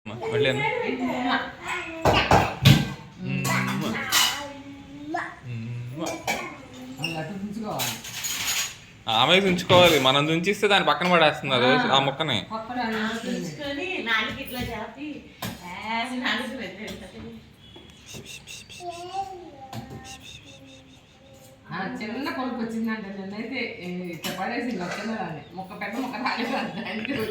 మళ్ళీ ఆమె ఉంచుకోవాలి, మనం దుంచిస్తే దాని పక్కన పడేస్తున్నారు ఆ ముక్కని. చిన్న కొడుకు వచ్చిందంటే నేనైతే ఇట్లా పడేసింది వచ్చిందని మొక్క పెద్ద మొక్క రాలేదు.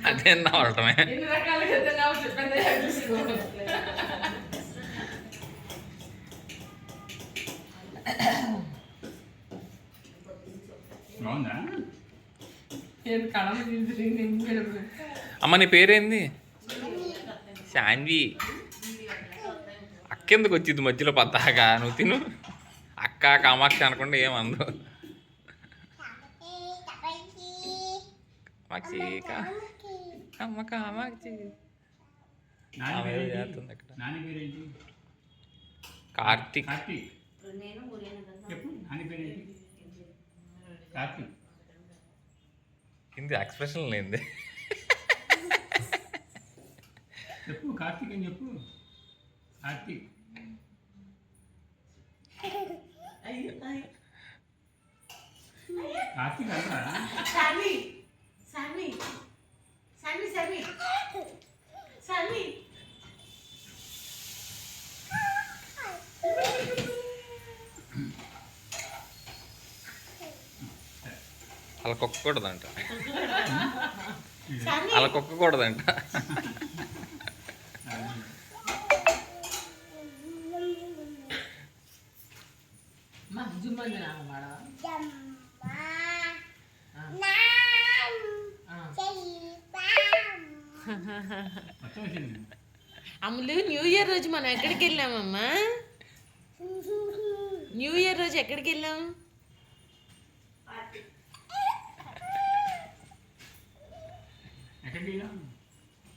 అదే నవ్వటమే. ఎన్ని రకాలుగా అమ్మ నీ పేరేంది? శాన్వి. అక్కెందుకు వచ్చింది మధ్యలో పద్దాకా? నువ్వు తిను. అక్క కామాక్షి అనకుండా ఏమందు. కామాక్షి అమ్మ కామాక్షి చేస్తుంది అక్కడ. కార్తీక్. హిందీ ఎక్స్ప్రెషన్ లేనిది. చెప్పు కార్తీక్ అని చెప్పు. కార్తీక్. కార్తీక్ అన్నా అలా కొక్కకూడదంట. అలా కొక్కకూడదంట. అమ్ములు న్యూ ఇయర్ రోజు మనం ఎక్కడికి వెళ్ళామమ్మా? న్యూ ఇయర్ రోజు ఎక్కడికి వెళ్ళాం? ఎక్కడికి వెళ్ళాం?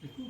ఎక్కువ